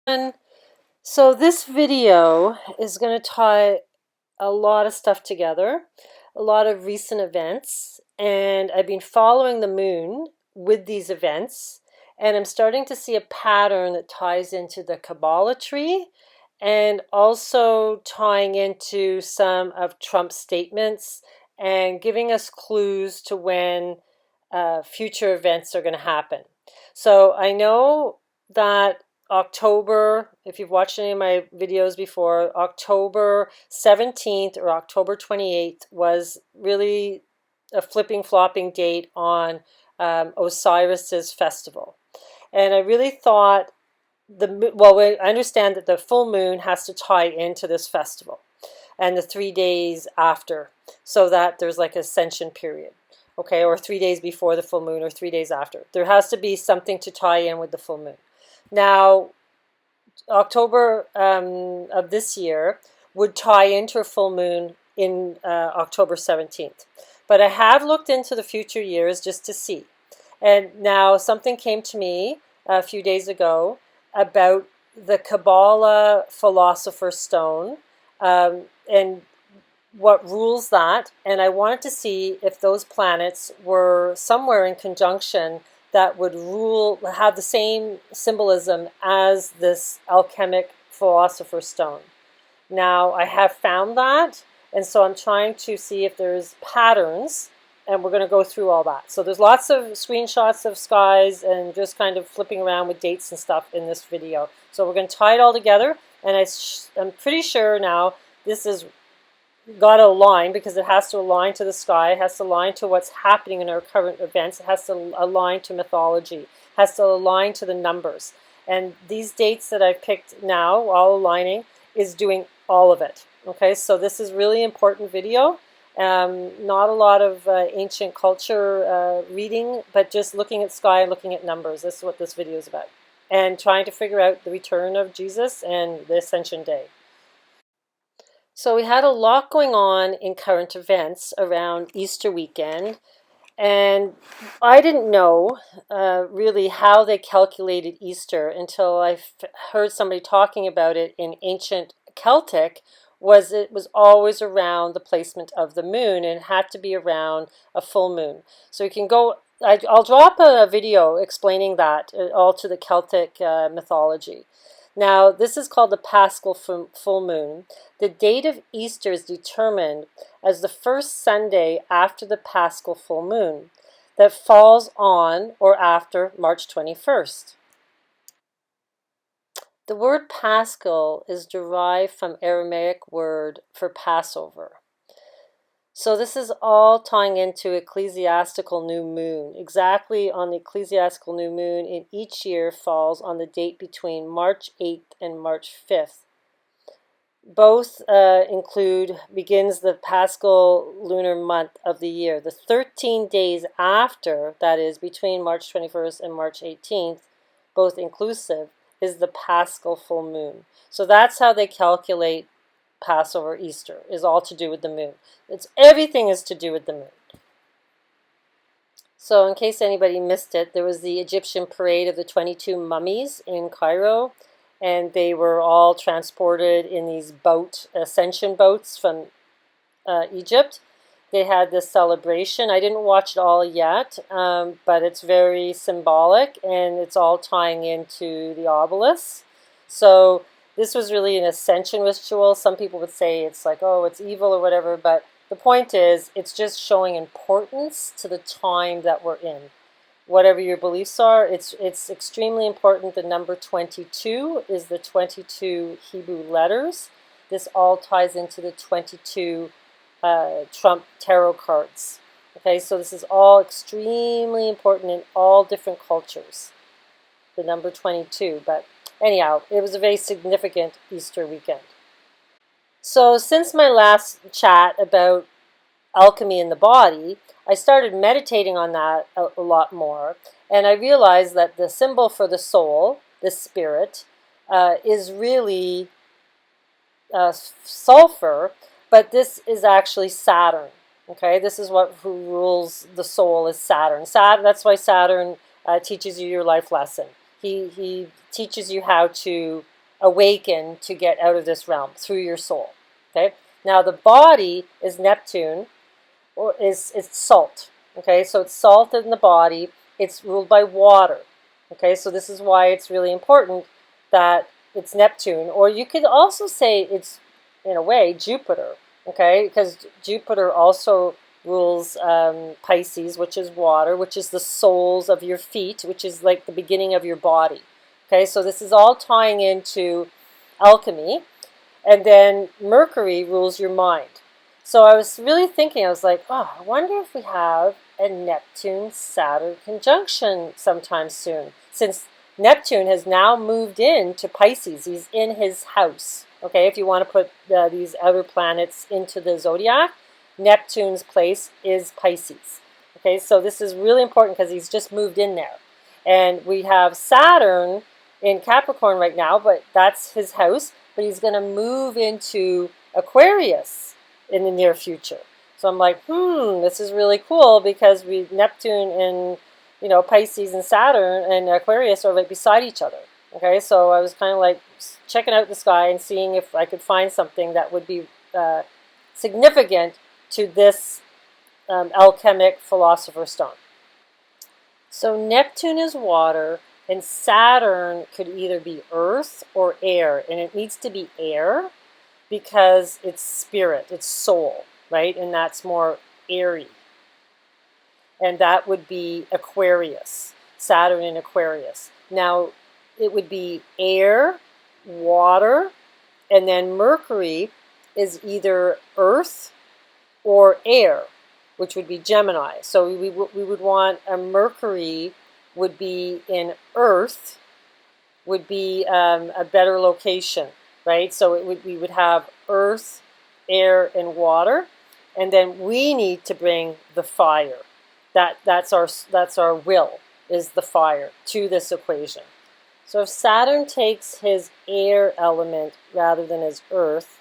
And so this video is going to tie a lot of stuff together, a lot of recent events, and I've been following the moon with these events, and I'm starting to see a pattern that ties into the Kabbalah tree and also tying into some of Trump's statements and giving us clues to when future events are going to happen. So I know that October, if you've watched any of my videos before, October 17th or October 28th was really a flipping flopping date on Osiris's festival. And I really thought I understand that the full moon has to tie into this festival and the 3 days after, so that there's like ascension period. Okay, or 3 days before the full moon or 3 days after. There has to be something to tie in with the full moon. Now, October of this year would tie into a full moon in October 17th. But I have looked into the future years just to see. And now something came to me a few days ago about the Kabbalah Philosopher stone and what rules that. And I wanted to see if those planets were somewhere in conjunction that would have the same symbolism as this alchemic philosopher stone. Now, I have found that, and so I'm trying to see if there's patterns, and we're going to go through all that. So there's lots of screenshots of skies and just kind of flipping around with dates and stuff in this video. So we're going to tie it all together, and I'm pretty sure now this is got to align, because it has to align to the sky, it has to align to what's happening in our current events, it has to align to mythology, it has to align to the numbers. And these dates that I've picked now, all aligning, is doing all of it. Okay, so this is really important video. Not a lot of ancient culture reading, but just looking at sky and looking at numbers. This is what this video is about. And trying to figure out the return of Jesus and the Ascension Day. So we had a lot going on in current events around Easter weekend, and I didn't know really how they calculated Easter until I heard somebody talking about it in ancient Celtic. It was always around the placement of the moon, and it had to be around a full moon. So you can go, I'll drop a video explaining that all to the Celtic mythology. Now, this is called the Paschal full moon. The date of Easter is determined as the first Sunday after the Paschal full moon that falls on or after March 21st. The word Paschal is derived from Aramaic word for Passover. So this is all tying into ecclesiastical new moon. Exactly on the ecclesiastical new moon in each year falls on the date between March 8th and March 5th. Both begins the Paschal lunar month of the year. The 13 days after, that is between March 21st and March 18th, both inclusive, is the Paschal full moon. So that's how they calculate Passover, Easter, is all to do with the moon. Everything is to do with the moon. So in case anybody missed it, there was the Egyptian parade of the 22 mummies in Cairo, and they were all transported in these ascension boats from Egypt. They had this celebration. I didn't watch it all yet, but it's very symbolic, and it's all tying into the obelisk. So this was really an ascension ritual. Some people would say it's like, oh, it's evil or whatever, but the point is, it's just showing importance to the time that we're in. Whatever your beliefs are, it's extremely important. The number 22 is the 22 Hebrew letters. This all ties into the 22 Trump tarot cards. Okay, so this is all extremely important in all different cultures. The number 22, but anyhow, it was a very significant Easter weekend. So since my last chat about alchemy in the body, I started meditating on that a lot more, and I realized that the symbol for the soul, the spirit, is really sulfur, but this is actually Saturn. Okay, this is who rules the soul is Saturn. That's why Saturn teaches you your life lesson. He teaches you how to awaken to get out of this realm through your soul. Okay. Now the body is Neptune, or it's salt. Okay, so it's salt in the body. It's ruled by water. Okay, so this is why it's really important that it's Neptune, or you could also say it's, in a way, Jupiter. Okay, because Jupiter also rules Pisces, which is water, which is the soles of your feet, which is like the beginning of your body. Okay, so this is all tying into alchemy. And then Mercury rules your mind. So I was really thinking, I was like, oh, I wonder if we have a Neptune-Saturn conjunction sometime soon. Since Neptune has now moved into Pisces, he's in his house. Okay, if you want to put these outer planets into the zodiac, Neptune's place is Pisces. Okay, so this is really important because he's just moved in there. And we have Saturn in Capricorn right now, but that's his house. But he's going to move into Aquarius in the near future. So I'm like, this is really cool because Neptune and Pisces and Saturn and Aquarius are right beside each other. Okay, so I was kind of like checking out the sky and seeing if I could find something that would be significant to this alchemic philosopher stone. So Neptune is water, and Saturn could either be earth or air, and it needs to be air because it's spirit, it's soul, right? And that's more airy. And that would be Aquarius, Saturn in Aquarius. Now, it would be air, water, and then Mercury is either earth or air, which would be Gemini. So we would want a Mercury would be in earth, would be a better location, right? So we would have earth, air, and water, and then we need to bring the fire. That's our will, is the fire to this equation. So if Saturn takes his air element rather than his earth,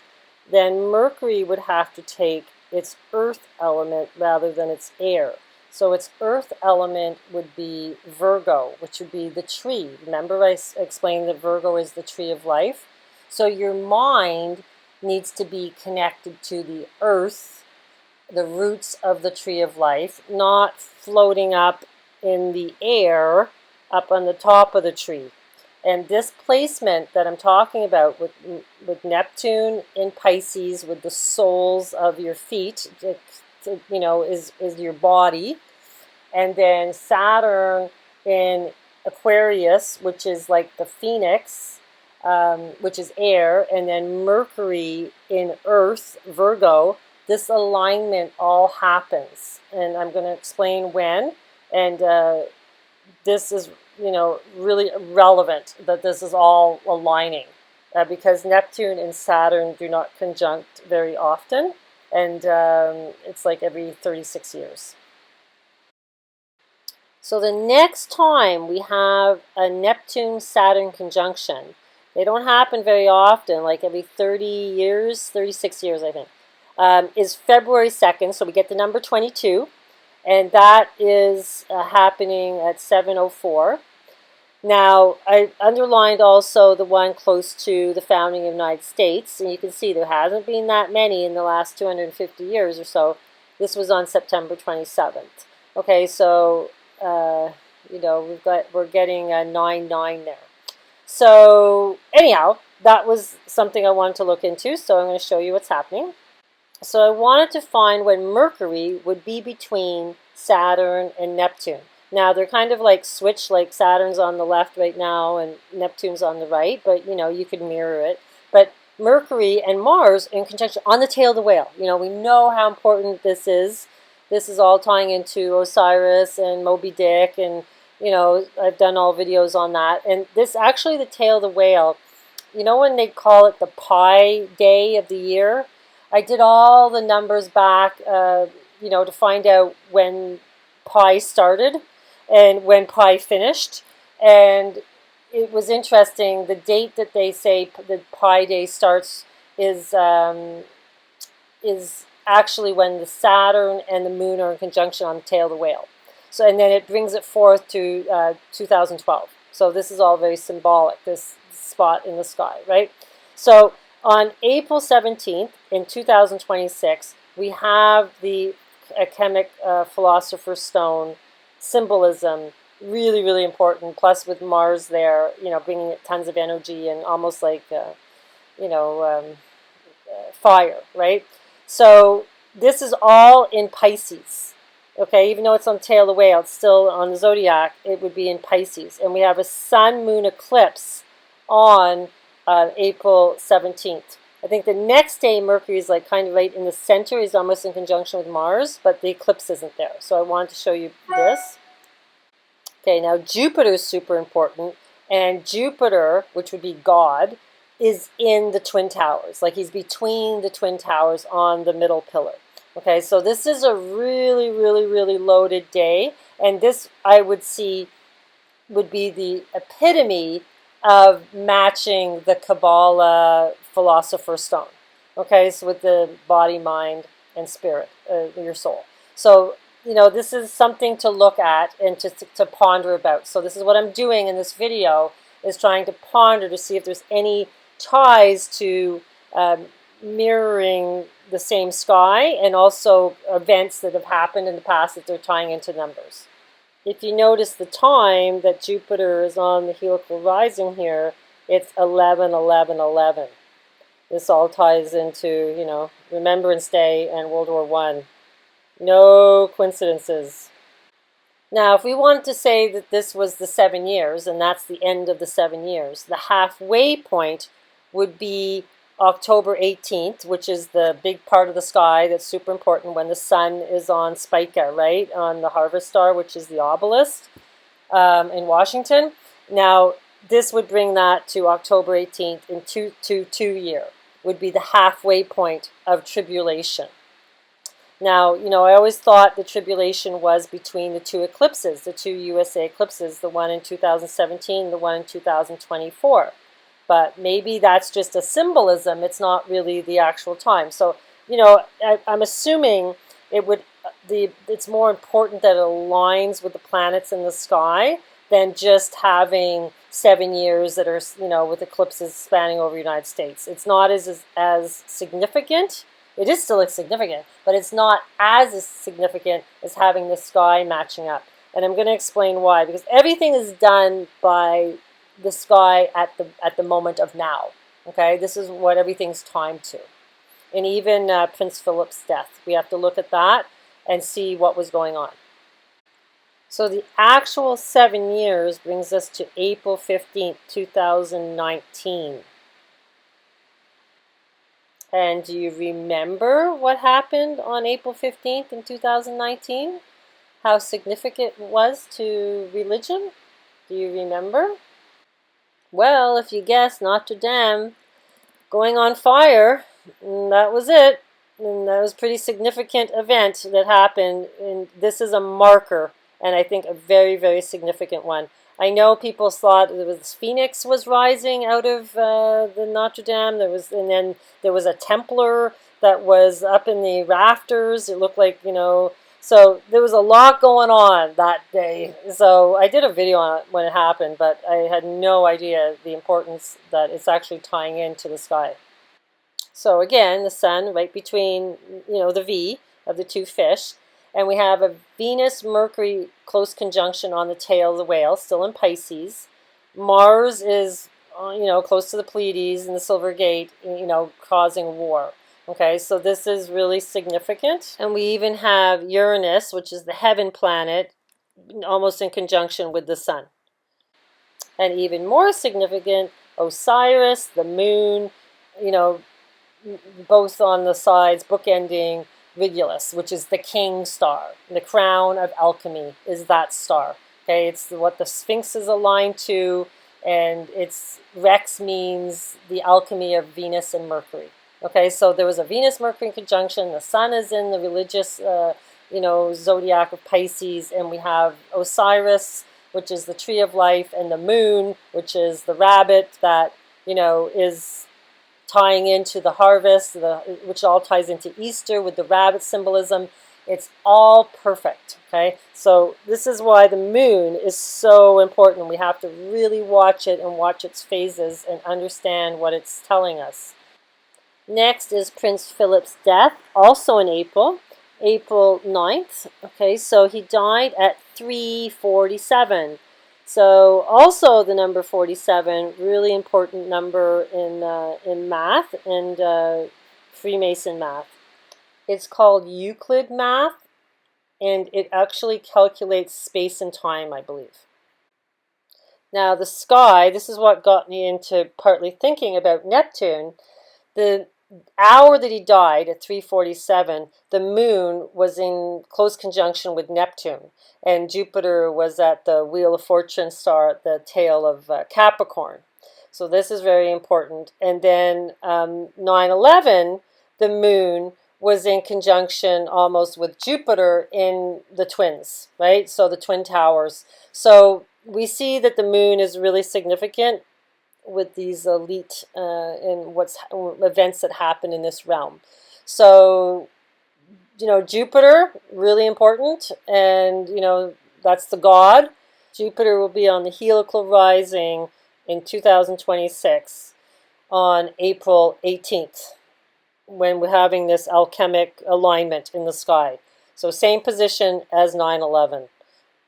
then Mercury would have to take its earth element rather than its air. So its earth element would be Virgo, which would be the tree. Remember I explained that Virgo is the tree of life? So your mind needs to be connected to the earth, the roots of the tree of life, not floating up in the air up on the top of the tree. And this placement that I'm talking about with Neptune in Pisces, with the soles of your feet, is your body. And then Saturn in Aquarius, which is like the phoenix, which is air. And then Mercury in Earth, Virgo. This alignment all happens. And I'm going to explain when. And this is really relevant that this is all aligning because Neptune and Saturn do not conjunct very often, and it's like every 36 years. So the next time we have a Neptune-Saturn conjunction, they don't happen very often, like every 30 years, 36 years I think, is February 2nd, so we get the number 22. And that is happening at 7:04. Now, I underlined also the one close to the founding of the United States, and you can see there hasn't been that many in the last 250 years or so. This was on September 27th. Okay, so we're getting a 9-9 there. So anyhow, that was something I wanted to look into. So I'm going to show you what's happening. So I wanted to find when Mercury would be between Saturn and Neptune. Now they're kind of like switched, like Saturn's on the left right now and Neptune's on the right, but you could mirror it. But Mercury and Mars in conjunction on the tail of the whale. We know how important this is. This is all tying into Osiris and Moby Dick, and I've done all videos on that. And this actually, the tail of the whale, when they call it the Pi Day of the year, I did all the numbers back, to find out when Pi started and when Pi finished. And it was interesting, the date that they say the Pi Day starts is actually when the Saturn and the Moon are in conjunction on the tail of the whale. So, and then it brings it forth to 2012. So this is all very symbolic, this spot in the sky, right? So on April 17th in 2026, we have the alchemic philosopher stone symbolism, really, really important. Plus with Mars there, bringing tons of energy and almost like, you know, um, fire, right? So this is all in Pisces. Okay, even though it's on tail of the whale, it's still on the zodiac, it would be in Pisces. And we have a sun-moon eclipse on April 17th. I think the next day Mercury is like kind of right in the center. He's almost in conjunction with Mars, but the eclipse isn't there. So I wanted to show you this. Okay, now Jupiter is super important. And Jupiter, which would be God, is in the Twin Towers. Like he's between the Twin Towers on the middle pillar. Okay, so this is a really, really, really loaded day. And this, I would see, would be the epitome of matching the Kabbalah philosopher stone. Okay, so with the body, mind, and spirit, your soul. So, this is something to look at and to ponder about. So this is what I'm doing in this video, is trying to ponder to see if there's any ties to mirroring the same sky and also events that have happened in the past that they're tying into numbers. If you notice the time that Jupiter is on the heliacal rising here, it's 11-11-11. This all ties into, Remembrance Day and World War I. No coincidences. Now, if we wanted to say that this was the 7 years, and that's the end of the 7 years, the halfway point would be October 18th, which is the big part of the sky that's super important when the sun is on Spica, right? On the harvest star, which is the obelisk in Washington. Now, this would bring that to October 18th in 2 year, would be the halfway point of tribulation. Now, I always thought the tribulation was between the two eclipses, the two USA eclipses, the one in 2017, the one in 2024. But maybe that's just a symbolism. It's not really the actual time. So, I'm assuming it's more important that it aligns with the planets in the sky than just having 7 years that are, with eclipses spanning over the United States. It's not as significant. It is still significant, but it's not as significant as having the sky matching up. And I'm going to explain why. Because everything is done by the sky at the moment of now. Okay, this is what everything's timed to. And even Prince Philip's death, we have to look at that and see what was going on. So the actual 7 years brings us to April 15th, 2019. And do you remember what happened on April 15th in 2019? How significant it was to religion? Do you remember? Well, if you guessed Notre-Dame going on fire, that was it. And that was a pretty significant event that happened. And this is a marker, and I think a very, very significant one. I know people thought Phoenix was rising out of the Notre-Dame. And then there was a Templar that was up in the rafters. It looked like, so there was a lot going on that day. So I did a video on it when it happened, but I had no idea the importance that it's actually tying into the sky. So again, the sun right between, the V of the two fish. And we have a Venus-Mercury close conjunction on the tail of the whale, still in Pisces. Mars is, close to the Pleiades and the Silver Gate, causing war. Okay, so this is really significant. And we even have Uranus, which is the heaven planet, almost in conjunction with the sun. And even more significant, Osiris, the moon, both on the sides, bookending Regulus, which is the king star. The crown of alchemy is that star. Okay, it's what the Sphinx is aligned to, and Rex means the alchemy of Venus and Mercury. Okay, so there was a Venus-Mercury conjunction. The sun is in the religious, zodiac of Pisces, and we have Osiris, which is the tree of life, and the moon, which is the rabbit that, is tying into the harvest, which all ties into Easter with the rabbit symbolism. It's all perfect, okay? So this is why the moon is so important. We have to really watch it and watch its phases and understand what it's telling us. Next is Prince Philip's death, also in April, April 9th. Okay, so he died at 347. So also the number 47, really important number in math and Freemason math. It's called Euclid math, and it actually calculates space and time, I believe. Now the sky, this is what got me into partly thinking about Neptune. The hour that he died at 3:47, the moon was in close conjunction with Neptune, and Jupiter was at the Wheel of Fortune star at the tail of Capricorn. So this is very important. And then 9/11, the moon was in conjunction almost with Jupiter in the twins, right? So the twin towers. So we see that the moon is really significant with these elite and what's events that happen in this realm. So, Jupiter, really important, and, that's the god. Jupiter will be on the heliacal rising in 2026 on April 18th when we're having this alchemic alignment in the sky. So same position as 9/11.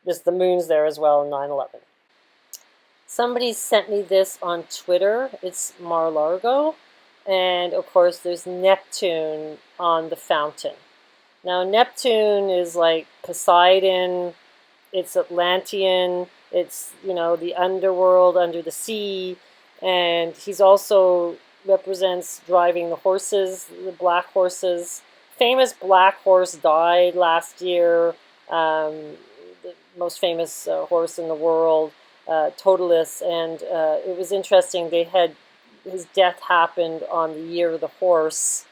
The moon's there as well in 9/11. Somebody sent me this on Twitter. It's Mar-a-Lago. And of course, there's Neptune on the fountain. Now, Neptune is like Poseidon, it's Atlantean, it's, the underworld under the sea. And he's also represents driving the horses, the black horses. Famous black horse died last year, the most famous horse in the world. Totalis, and it was interesting. His death happened on the year of the horse,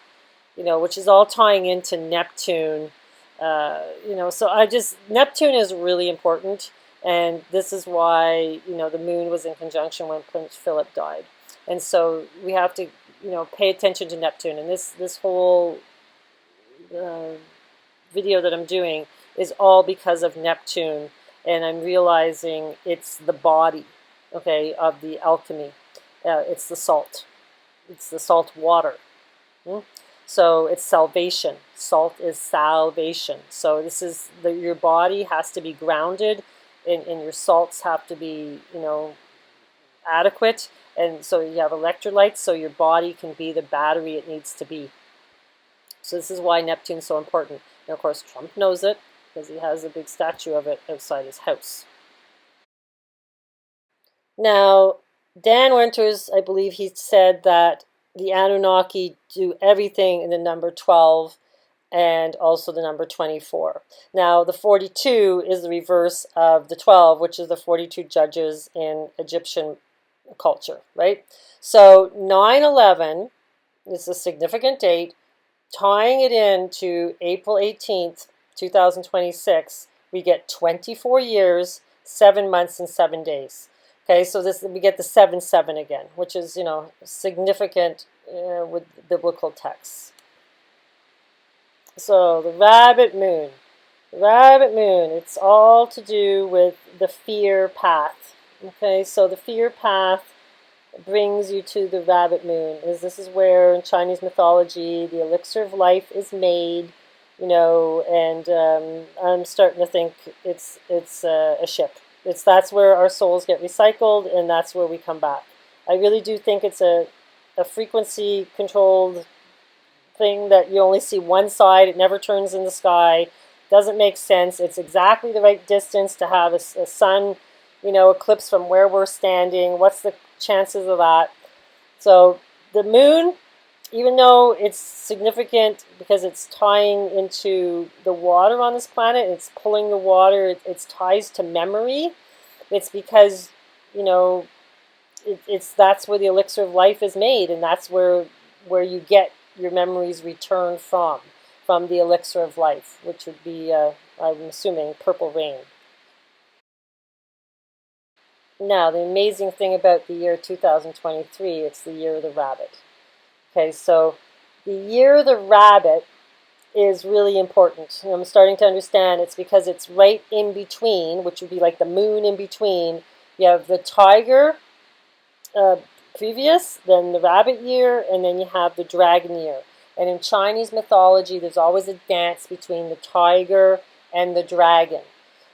which is all tying into Neptune. So Neptune is really important, and this is why the moon was in conjunction when Prince Philip died, and so we have to pay attention to Neptune. And this whole video that I'm doing is all because of Neptune. And I'm realizing it's the body, okay, of the alchemy. It's the salt. It's the salt water. So it's salvation. Salt is salvation. So this is your body has to be grounded, and your salts have to be, adequate. And so you have electrolytes, so your body can be the battery it needs to be. So this is why Neptune's so important. And of course, Trump knows it, because he has a big statue of it outside his house. Now, Dan Winters, I believe he said that the Anunnaki do everything in the number 12 and also the number 24. Now, the 42 is the reverse of the 12, which is the 42 judges in Egyptian culture, right? So 9/11 is a significant date. Tying it into April 18th, 2026, we get 24 years, 7 months, and 7 days. Okay, so we get the 7/7 again, which is, significant with biblical texts. So the rabbit moon. It's all to do with the fear path. Okay, so the fear path brings you to the rabbit moon. This is where in Chinese mythology the elixir of life is made, and I'm starting to think it's a ship. That's where our souls get recycled, and that's where we come back. I really do think it's a frequency controlled thing that you only see one side. It never turns in the sky. Doesn't make sense. It's exactly the right distance to have a sun, eclipse from where we're standing. What's the chances of that? So the moon, even though it's significant because it's tying into the water on this planet, it's pulling the water, it's ties to memory. It's because, that's where the elixir of life is made, and that's where you get your memories returned from the elixir of life, which would be, I'm assuming, purple rain. Now, the amazing thing about the year 2023, it's the year of the rabbit. Okay, so the year of the rabbit is really important. And I'm starting to understand it's because it's right in between, which would be like the moon in between. You have the tiger uh, previous, then the rabbit year, and then you have the dragon year. And in Chinese mythology, there's always a dance between the tiger and the dragon.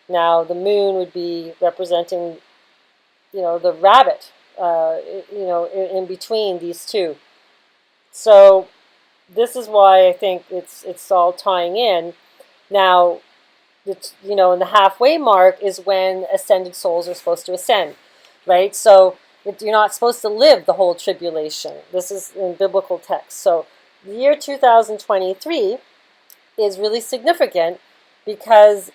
Now, the moon would be representing, the rabbit, in between these two. So this is why I think it's all tying in. Now, in the halfway mark is when ascended souls are supposed to ascend, right? So you're not supposed to live the whole tribulation. This is in biblical text. So the year 2023 is really significant because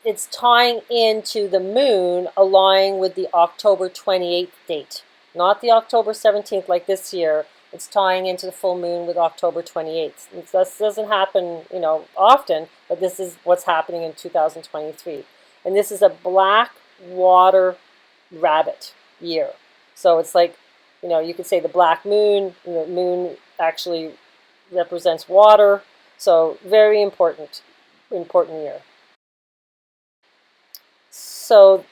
it's tying into the moon aligning with the October 28th date, not the October 17th like this year. It's tying into the full moon with October 28th. This doesn't happen, often, but this is what's happening in 2023. And this is a black water rabbit year. So it's like, you could say the black moon. The moon actually represents water. So very important year. So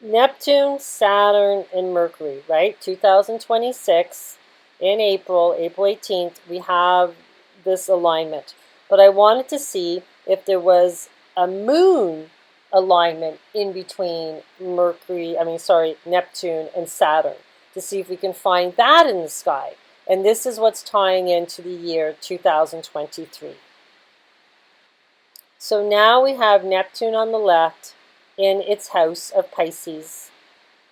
Neptune, Saturn, and Mercury, right? 2026 in April 18th, we have this alignment. But I wanted to see if there was a moon alignment in between Neptune and Saturn, to see if we can find that in the sky. And this is what's tying into the year 2023. So now we have Neptune on the left in its house of Pisces.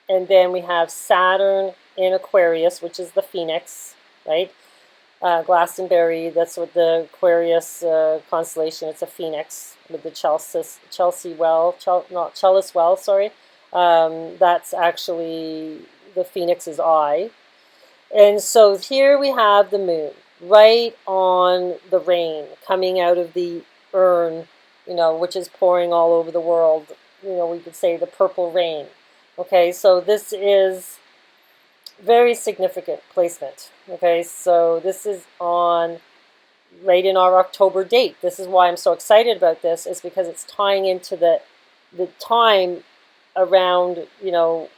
And then we have Saturn in Aquarius, which is the Phoenix, right? Glastonbury, that's what the Aquarius constellation, it's a Phoenix with the Chelsea well, not Chalice well, sorry. That's actually the Phoenix's eye. And so here we have the moon, right on the rain, coming out of the urn, which is pouring all over the world. We could say the purple rain. Okay, so this is very significant placement. Okay, so this is on right in our October date. This is why I'm so excited about this, is because it's tying into the time around,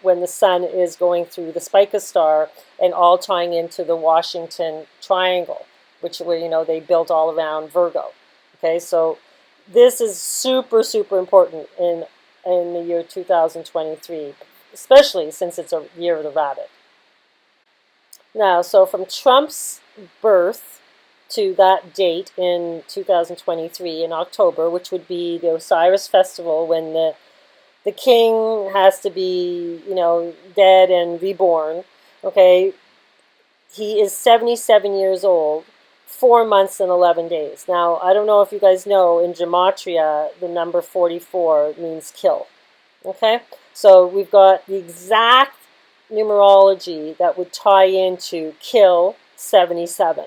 when the sun is going through the Spica star, and all tying into the Washington Triangle, which they built all around Virgo. Okay, so this is super, super important in the year 2023, especially since it's a year of the rabbit. Now, so from Trump's birth to that date in 2023 in October, which would be the Osiris festival, when the king has to be, dead and reborn, okay, he is 77 years old, 4 months and 11 days. Now, I don't know if you guys know, in Gematria, the number 44 means kill. Okay? So we've got the exact numerology that would tie into kill 77.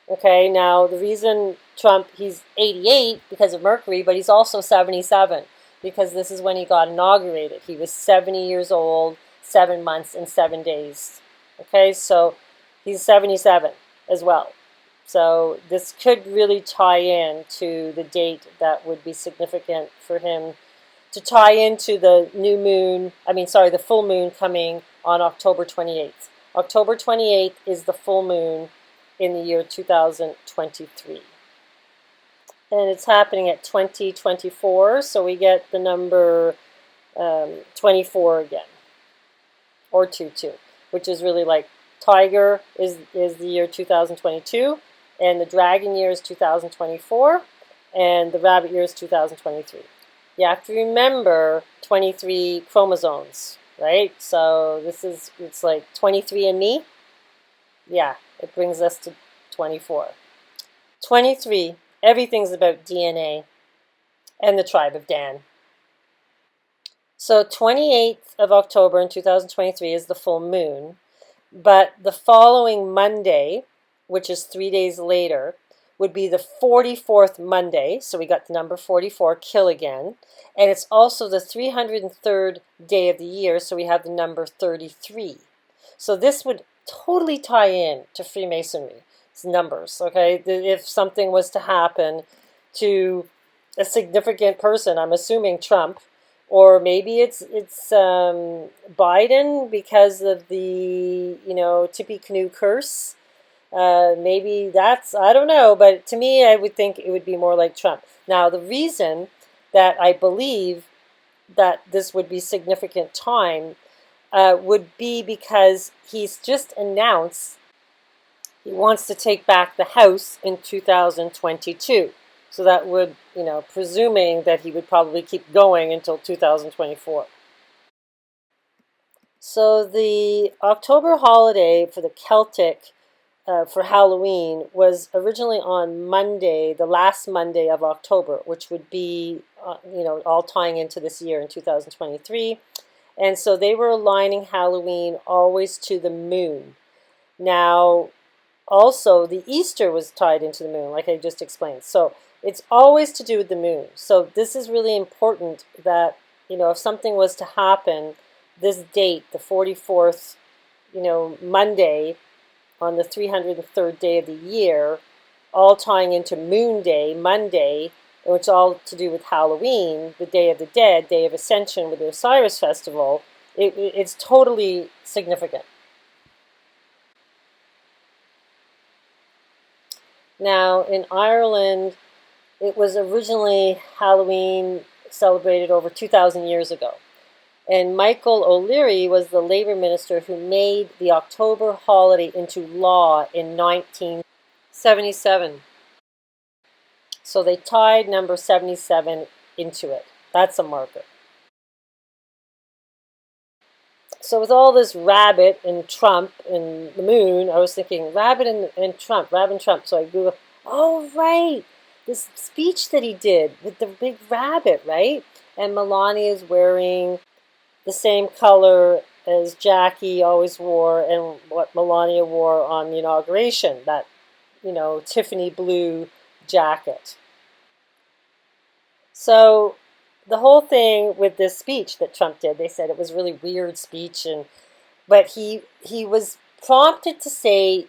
Okay? Now, the reason Trump, he's 88 because of Mercury, but he's also 77 because this is when he got inaugurated. He was 70 years old, 7 months and 7 days. Okay? So he's 77 as well. So this could really tie in to the date that would be significant for him to tie into the the full moon coming on October 28th. October 28th is the full moon in the year 2023. And it's happening at 2024, so we get the number 24 again, or 22, which is really like Tiger is the year 2022, and the Dragon year is 2024, and the Rabbit year is 2023. You have to remember 23 chromosomes, right? So it's like 23andMe. Yeah, it brings us to 24. 23, everything's about DNA and the tribe of Dan. So 28th of October in 2023 is the full moon, but the following Monday, which is 3 days later, would be the 44th Monday. So we got the number 44, kill again. And it's also the 303rd day of the year, so we have the number 33. So this would totally tie in to Freemasonry. It's numbers, okay? If something was to happen, to a significant person. I'm assuming Trump, or maybe it's Biden because of the Tippecanoe curse. Maybe that's, I don't know, but to me, I would think it would be more like Trump. Now, the reason that I believe that this would be significant time would be because he's just announced he wants to take back the House in 2022. So that would, presuming that he would probably keep going until 2024. So the October holiday for the Celtic for Halloween was originally on Monday, the last Monday of October, which would be, all tying into this year in 2023. And so they were aligning Halloween always to the moon. Now, also, the Easter was tied into the moon, like I just explained. So it's always to do with the moon. So this is really important that, if something was to happen, this date, the 44th, Monday on the 303rd day of the year, all tying into Moon Day, Monday, which is all to do with Halloween, the Day of the Dead, Day of Ascension with the Osiris Festival, it's totally significant. Now, in Ireland, it was originally Halloween celebrated over 2,000 years ago. And Michael O'Leary was the labor minister who made the October holiday into law in 1977. So they tied number 77 into it. That's a marker. So with all this rabbit and Trump and the moon, I was thinking rabbit and Trump, rabbit and Trump. So I Googled, oh, right, this speech that he did with the big rabbit, right? And Melania is wearing the same color as Jackie always wore and what Melania wore on the inauguration, that, Tiffany blue jacket. So the whole thing with this speech that Trump did, they said it was a really weird speech, but he was prompted to say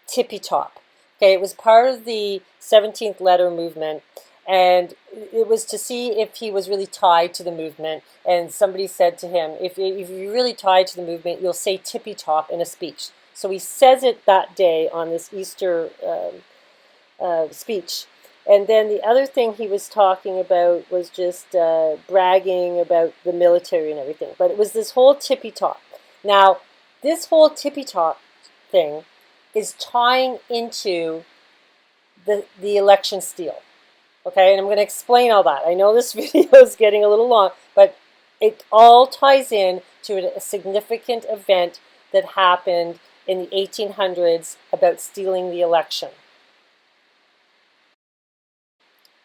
tippy top. Okay, it was part of the 17th letter movement, and it was to see if he was really tied to the movement. And somebody said to him, if you're really tied to the movement, you'll say tippy top in a speech. So he says it that day on this Easter speech. And then the other thing he was talking about was just bragging about the military and everything. But it was this whole tippy top. Now, this whole tippy top thing is tying into the election steal. Okay, and I'm going to explain all that. I know this video is getting a little long, but it all ties in to a significant event that happened in the 1800s about stealing the election.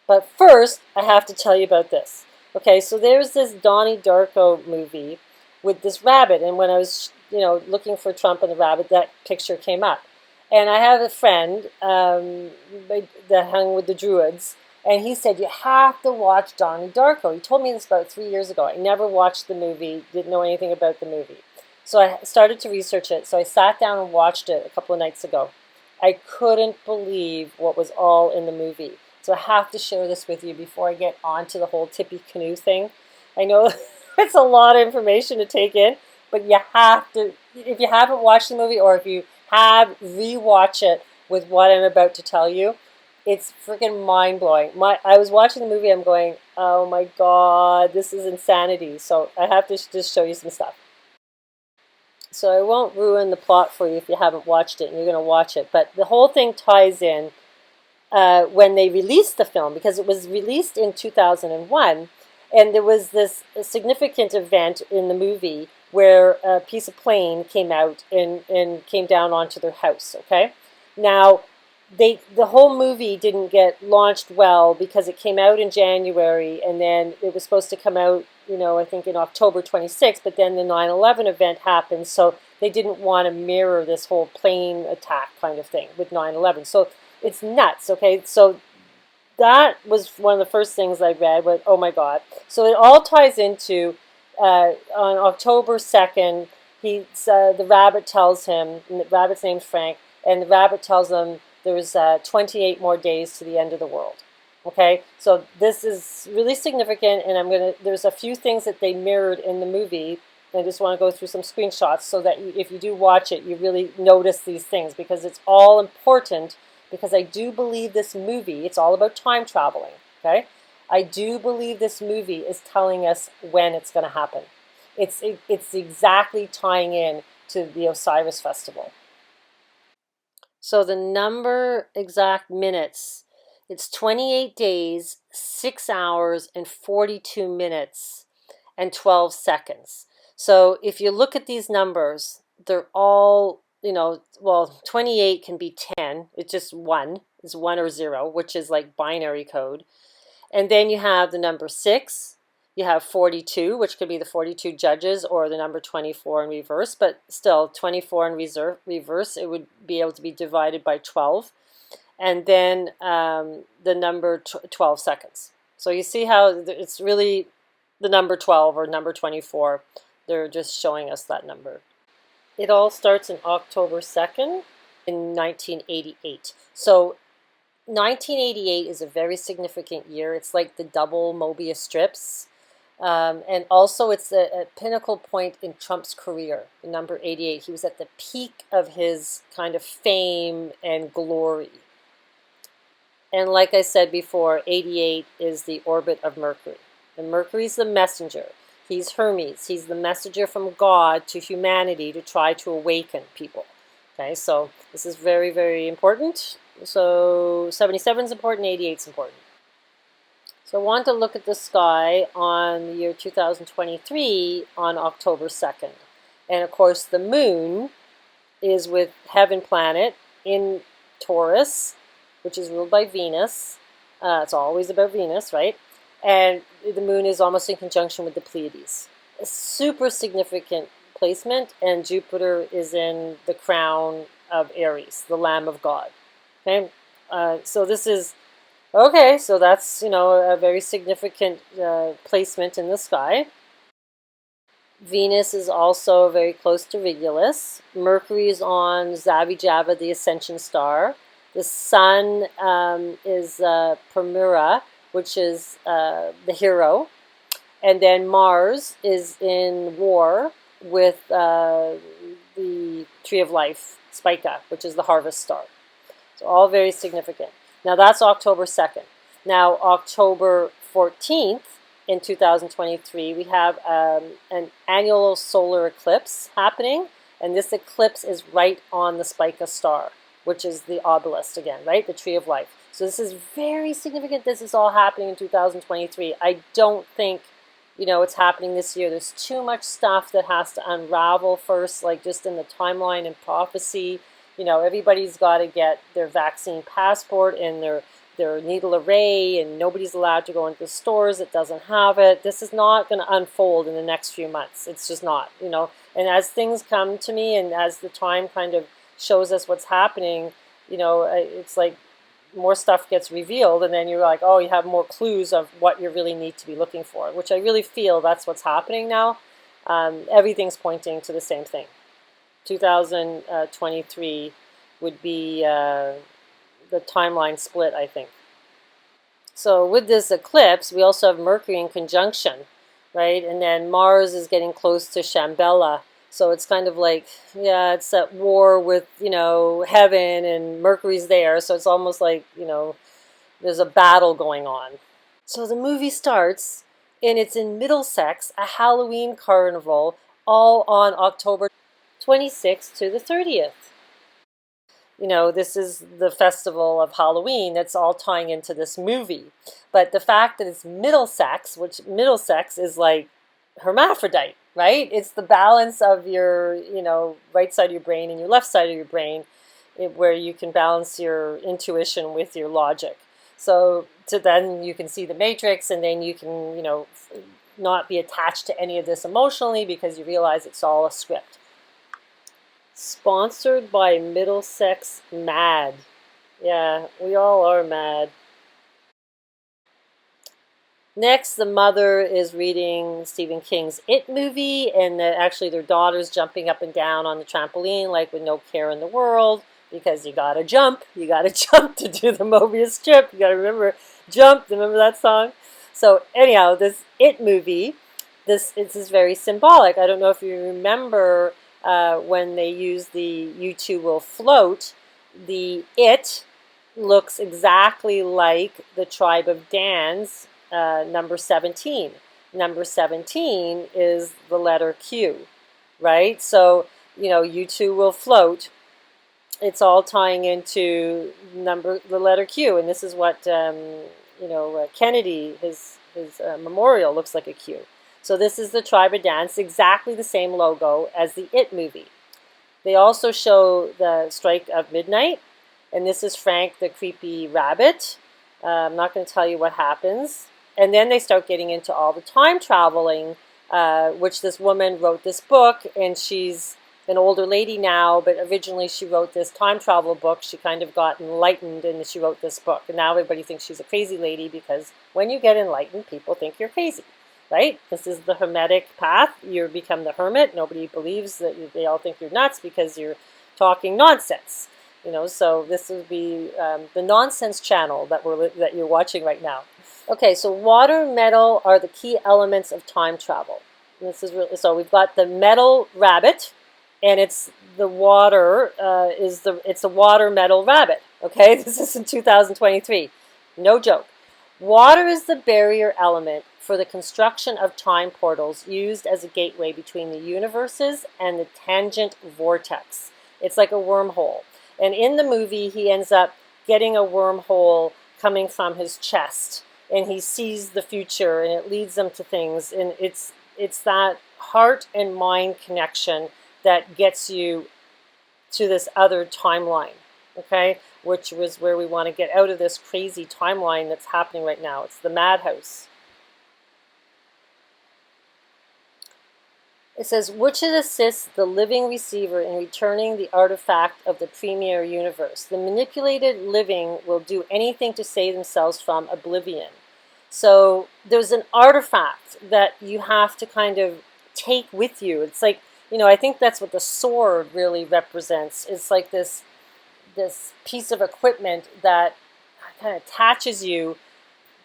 But first, I have to tell you about this. Okay, so there's this Donnie Darko movie with this rabbit, and when I was, looking for Trump and the rabbit, that picture came up. And I have a friend that hung with the Druids, and he said, you have to watch Donnie Darko. He told me this about 3 years ago. I never watched the movie, didn't know anything about the movie. So I started to research it. So I sat down and watched it a couple of nights ago. I couldn't believe what was all in the movie. So I have to share this with you before I get on to the whole Tippecanoe thing. I know it's a lot of information to take in, but you have to, if you haven't watched the movie or if you have, rewatch it with what I'm about to tell you. It's freaking mind-blowing. I was watching the movie, I'm going, oh my God, this is insanity. So I have to just show you some stuff. So I won't ruin the plot for you if you haven't watched it and you're going to watch it. But the whole thing ties in when they released the film, because it was released in 2001, and there was this significant event in the movie where a piece of plane came out and came down onto their house, okay? Now, the whole movie didn't get launched well because it came out in January, and then it was supposed to come out, I think in October 26th, but then the 9/11 event happened, so they didn't want to mirror this whole plane attack kind of thing with 9/11. So it's nuts, okay? So that was one of the first things I read, but oh my God. So it all ties into, on October 2nd, the rabbit tells him, and the rabbit's name's Frank, and the rabbit tells him there's 28 more days to the end of the world. Okay, so this is really significant, and there's a few things that they mirrored in the movie. I just want to go through some screenshots so that if you do watch it, you really notice these things because it's all important. Because I do believe this movie, it's all about time traveling. Okay, I do believe this movie is telling us when it's going to happen. It's exactly tying in to the Osiris festival. So the number exact minutes, it's 28 days, 6 hours, and 42 minutes and 12 seconds. So if you look at these numbers, they're all, well, 28 can be 10. It's just one. It's 1 or 0, which is like binary code. And then you have the number 6. You have 42, which could be the 42 judges, or the number 24 in reverse, but still 24 in reverse, it would be able to be divided by 12. And then the number 12 seconds. So you see how it's really the number 12 or number 24. They're just showing us that number. It all starts in October 2nd in 1988. So 1988 is a very significant year. It's like the double Mobius strips. And also, it's a pinnacle point in Trump's career, the number 88. He was at the peak of his kind of fame and glory. And like I said before, 88 is the orbit of Mercury. And Mercury's the messenger. He's Hermes. He's the messenger from God to humanity to try to awaken people. Okay, so this is very, very important. So 77 is important, 88 is important. So I want to look at the sky on the year 2023 on October 2nd. And of course, the moon is with Heaven Planet in Taurus, which is ruled by Venus. It's always about Venus, right? And the moon is almost in conjunction with the Pleiades. A super significant placement, and Jupiter is in the crown of Aries, the Lamb of God. Okay, so this is okay. So that's a very significant placement in the sky. Venus is also very close to Regulus. Mercury is on Zabijava, the Ascension star. The Sun is Primera, which is the hero. And then Mars is in war with the Tree of Life, Spica, which is the harvest star. So all very significant. Now that's October 2nd. Now October 14th in 2023, we have an annual solar eclipse happening. And this eclipse is right on the Spica star, which is the obelisk again, right? The Tree of Life. So this is very significant. This is all happening in 2023. I don't think it's happening this year. There's too much stuff that has to unravel first, like just in the timeline and prophecy. Everybody's got to get their vaccine passport and their needle array, and nobody's allowed to go into the stores that doesn't have it. This is not going to unfold in the next few months. It's just not, And as things come to me and as the time kind of shows us what's happening, it's like more stuff gets revealed, and then you're like, oh, you have more clues of what you really need to be looking for, which I really feel that's what's happening now. Everything's pointing to the same thing. 2023 would be the timeline split, I think. So with this eclipse, we also have Mercury in conjunction, right? And then Mars is getting close to Shambhala. So it's kind of like, yeah, it's at war with, heaven, and Mercury's there. So it's almost like, there's a battle going on. So the movie starts, and it's in Middlesex, a Halloween carnival, all on October 26th to the 30th. This is the festival of Halloween that's all tying into this movie. But the fact that it's Middlesex, which Middlesex is like hermaphrodite, right? It's the balance of your, right side of your brain and your left side of your brain, where you can balance your intuition with your logic. So then you can see the matrix, and then you can, not be attached to any of this emotionally because you realize it's all a script. Sponsored by Middlesex Mad. Yeah, we all are mad. Next, the mother is reading Stephen King's It movie, and actually their daughter's jumping up and down on the trampoline like with no care in the world, because you gotta jump to do the Mobius strip. You gotta remember, Jump, remember that song? So anyhow, this It movie, this is very symbolic. I don't know if you remember when they use the "You Two Will Float," the It looks exactly like the tribe of Dan's number 17. Number 17 is the letter Q, right? So, you two will float. It's all tying into the letter Q, and this is what Kennedy, his memorial looks like a Q. So this is the tribe of Dan. It's exactly the same logo as the It movie. They also show the strike of midnight, and this is Frank the creepy rabbit. I'm not going to tell you what happens. And then they start getting into all the time traveling, which this woman wrote this book, and she's an older lady now, but originally she wrote this time travel book. She kind of got enlightened, and she wrote this book. And now everybody thinks she's a crazy lady because when you get enlightened, people think you're crazy, right? This is the hermetic path. You become the hermit. Nobody believes that. They all think you're nuts because you're talking nonsense. So this would be the nonsense channel that you're watching right now. Okay, so water, metal are the key elements of time travel. And this is really, so we've got the metal rabbit, and it's the water it's a water metal rabbit. Okay, this is in 2023, no joke. Water is the barrier element for the construction of time portals used as a gateway between the universes and the tangent vortex. It's like a wormhole. And in the movie, he ends up getting a wormhole coming from his chest, and he sees the future, and it leads them to things. And it's that heart and mind connection that gets you to this other timeline, okay? Which was where we want to get out of this crazy timeline that's happening right now. It's the madhouse. It says, which assists the living receiver in returning the artifact of the premier universe. The manipulated living will do anything to save themselves from oblivion. So there's an artifact that you have to kind of take with you. It's like, I think that's what the sword really represents. It's like this piece of equipment that kind of attaches you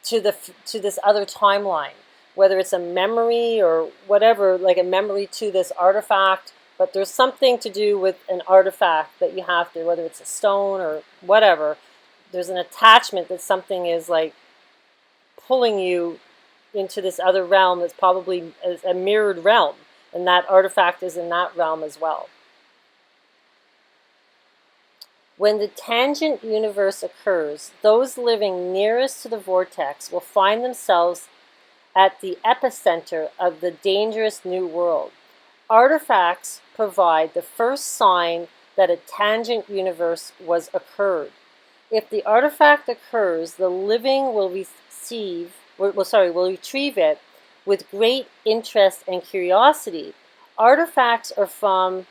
to this other timeline, whether it's a memory or whatever, like a memory to this artifact. But there's something to do with an artifact that you have to, whether it's a stone or whatever, there's an attachment that something is like pulling you into this other realm that's probably a mirrored realm, and that artifact is in that realm as well. When the tangent universe occurs, those living nearest to the vortex will find themselves at the epicenter of the dangerous new world. Artifacts provide the first sign that a tangent universe was occurred. If the artifact occurs, the living will retrieve it with great interest and curiosity. Artifacts are from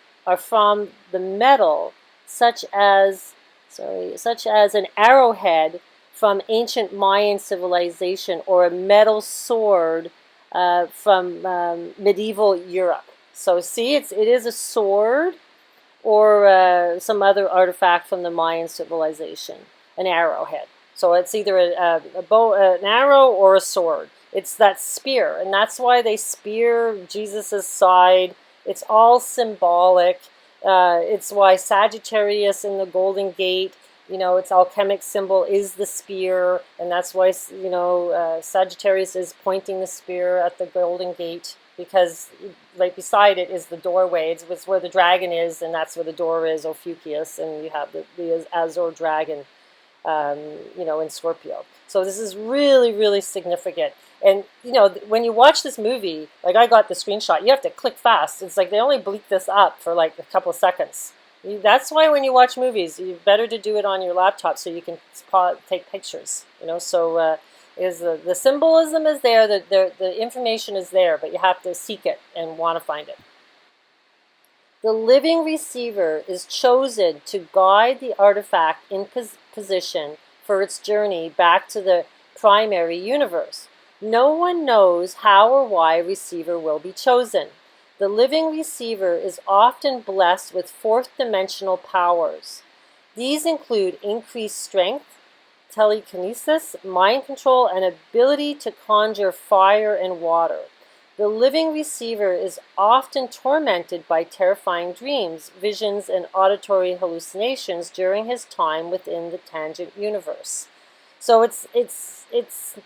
the metal, such as an arrowhead from ancient Mayan civilization, or a metal sword from medieval Europe. So see, it is a sword or some other artifact from the Mayan civilization, an arrowhead. So it's either a bow, an arrow, or a sword. It's that spear, and that's why they spear Jesus's side. It's all symbolic. It's why Sagittarius in the Golden Gate, its alchemic symbol is the spear, and that's why, Sagittarius is pointing the spear at the Golden Gate, because right beside it is the doorway. It's where the dragon is, and that's where the door is, Ophiuchus, and you have the Azure dragon, in Scorpio. So this is really, really significant. And, when you watch this movie, like I got the screenshot, you have to click fast. It's like they only bleep this up for like a couple of seconds. That's why when you watch movies, you better to do it on your laptop so you can take pictures. So the symbolism is there, the information is there, but you have to seek it and want to find it. The living receiver is chosen to guide the artifact in position for its journey back to the primary universe. No one knows how or why a receiver will be chosen. The living receiver is often blessed with fourth-dimensional powers. These include increased strength, telekinesis, mind control, and ability to conjure fire and water. The living receiver is often tormented by terrifying dreams, visions, and auditory hallucinations during his time within the tangent universe. So it's it's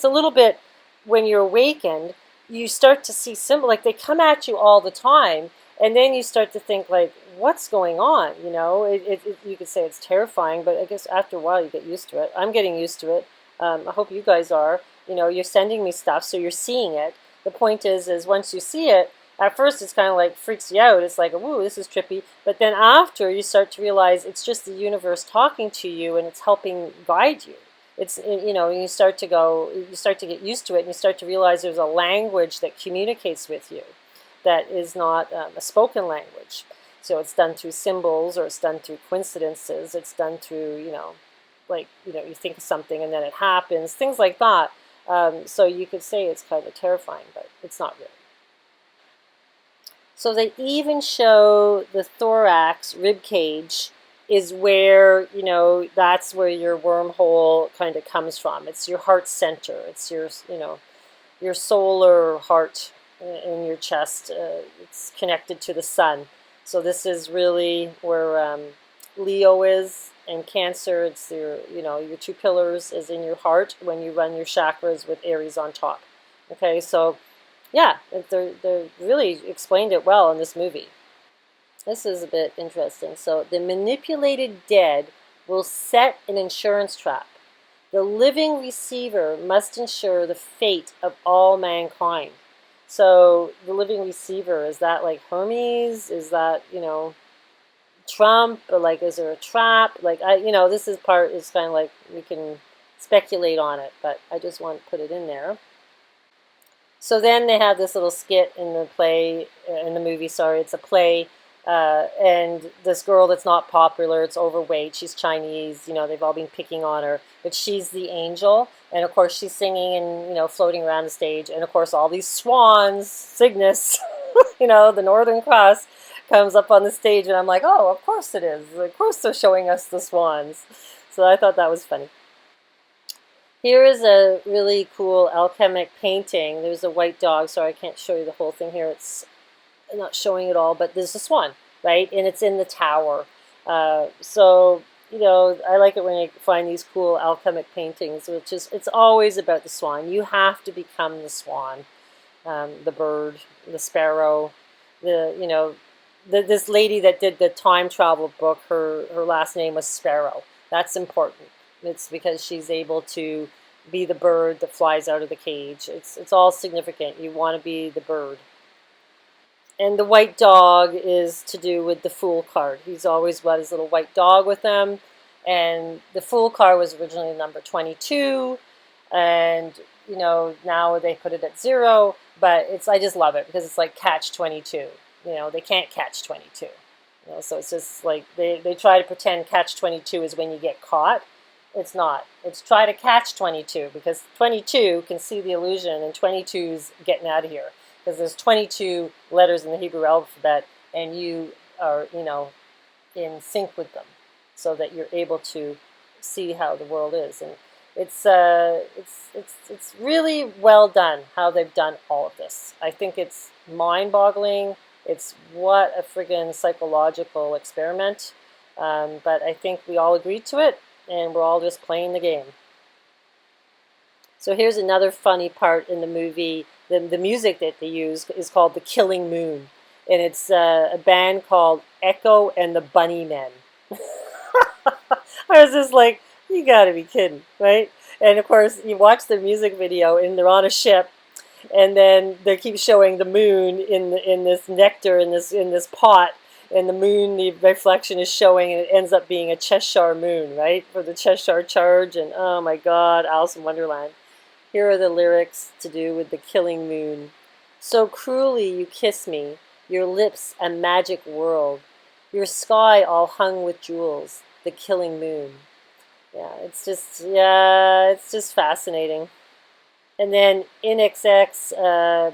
a little bit, when you're awakened, you start to see symbol, like they come at you all the time, and then you start to think like, what's going on? You could say it's terrifying, but I guess after a while you get used to it. I'm getting used to it. I hope you guys are. You're sending me stuff, so you're seeing it. The point is once you see it, at first it's kind of like freaks you out. It's like, ooh, this is trippy. But then after, you start to realize it's just the universe talking to you, and it's helping guide you. It's, you start to get used to it, and you start to realize there's a language that communicates with you that is not a spoken language. So it's done through symbols, or it's done through coincidences. It's done through, you think of something and then it happens, things like that. So you could say it's kind of terrifying, but it's not really. So they even show the thorax, rib cage, is where, that's where your wormhole kind of comes from. It's your heart center. It's your solar heart in your chest. It's connected to the sun. So this is really where Leo is, and Cancer, it's your two pillars is in your heart when you run your chakras with Aries on top. Okay, so yeah, they really explained it well in this movie. This is a bit interesting. So the manipulated dead will set an insurance trap. The living receiver must ensure the fate of all mankind. So the living receiver, is that like Hermes? Is that, Trump? Or like, is there a trap? Like, this is kind of like, we can speculate on it, but I just want to put it in there. So then they have this little skit in the movie, sorry, it's a play, and this girl that's not popular, it's overweight, she's Chinese, they've all been picking on her, but she's the angel, and of course she's singing and, floating around the stage, and of course all these swans, Cygnus, the Northern Cross, comes up on the stage, and I'm like, oh, of course it is, of course they're showing us the swans. So I thought that was funny. Here is a really cool alchemic painting. There's a white dog, sorry I can't show you the whole thing here. It's not showing it all, but there's a swan, right? And it's in the tower. So, I like it when I find these cool alchemic paintings, which is, it's always about the swan. You have to become the swan, the bird, the sparrow, this lady that did the time travel book, her last name was Sparrow. That's important. It's because she's able to be the bird that flies out of the cage. It's all significant. You want to be the bird. And the white dog is to do with the Fool card. He's always got his little white dog with him. And the Fool card was originally number 22. And, now they put it at 0. But I just love it because it's like catch 22. They can't catch 22. So it's just like they try to pretend catch 22 is when you get caught. It's not. It's try to catch 22, because 22 can see the illusion, and 22's getting out of here. Because there's 22 letters in the Hebrew alphabet, and you are, in sync with them, so that you're able to see how the world is. And it's really well done how they've done all of this. I think it's mind-boggling. It's what a friggin' psychological experiment. But I think we all agreed to it, and we're all just playing the game. So here's another funny part in the movie. The music that they use is called The Killing Moon. And it's a band called Echo and the Bunnymen. I was just like, you gotta be kidding, right? And of course, you watch the music video, and they're on a ship, and then they keep showing the moon in this nectar, in this pot, and the moon, the reflection is showing, and it ends up being a Cheshire moon, right? For the Cheshire charge, and oh my God, Alice in Wonderland. Here are the lyrics to do with the killing moon. So cruelly you kiss me, your lips a magic world, your sky all hung with jewels, the killing moon. Yeah, it's just fascinating. And then in XX,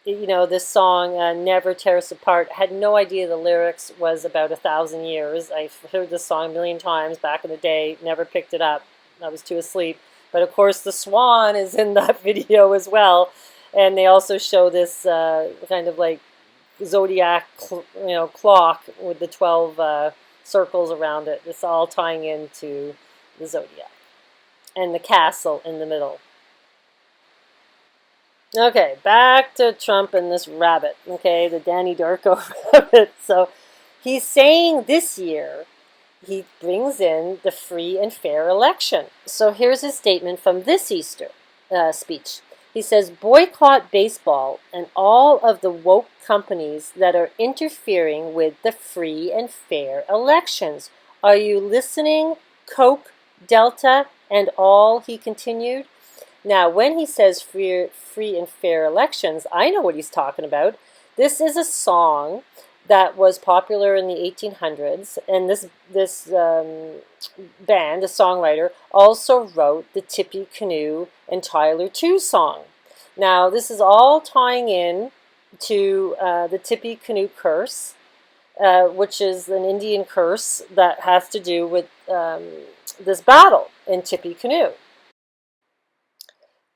you know, this song, Never Tear Us Apart, I had no idea the lyrics was about 1,000 years. I've heard this song a million times back in the day, never picked it up. I was too asleep. But of course, the swan is in that video as well. And they also show this kind of like zodiac, clock with the 12 circles around it. It's all tying into the zodiac. And the castle in the middle. Okay, back to Trump and this rabbit, okay, the Donnie Darko rabbit. So he's saying this year he brings in the free and fair election. So here's his statement from this Easter speech. He says, boycott baseball and all of the woke companies that are interfering with the free and fair elections. Are you listening, Coke, Delta, and all, he continued. Now, when he says free and fair elections, I know what he's talking about. This is a song that was popular in the 1800s, and this band, a songwriter, also wrote the Tippecanoe and Tyler 2 song. Now, this is all tying in to the Tippecanoe curse, which is an Indian curse that has to do with this battle in Tippecanoe.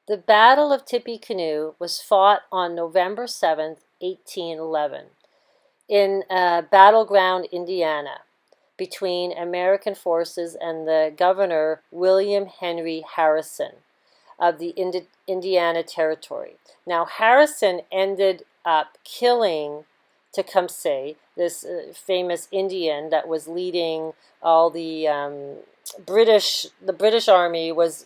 The Battle of Tippecanoe was fought on November 7th, 1811, in battleground Indiana, between American forces and the governor William Henry Harrison of the Indiana Territory. Now, Harrison ended up killing Tecumseh, this famous Indian that was leading all the British Army was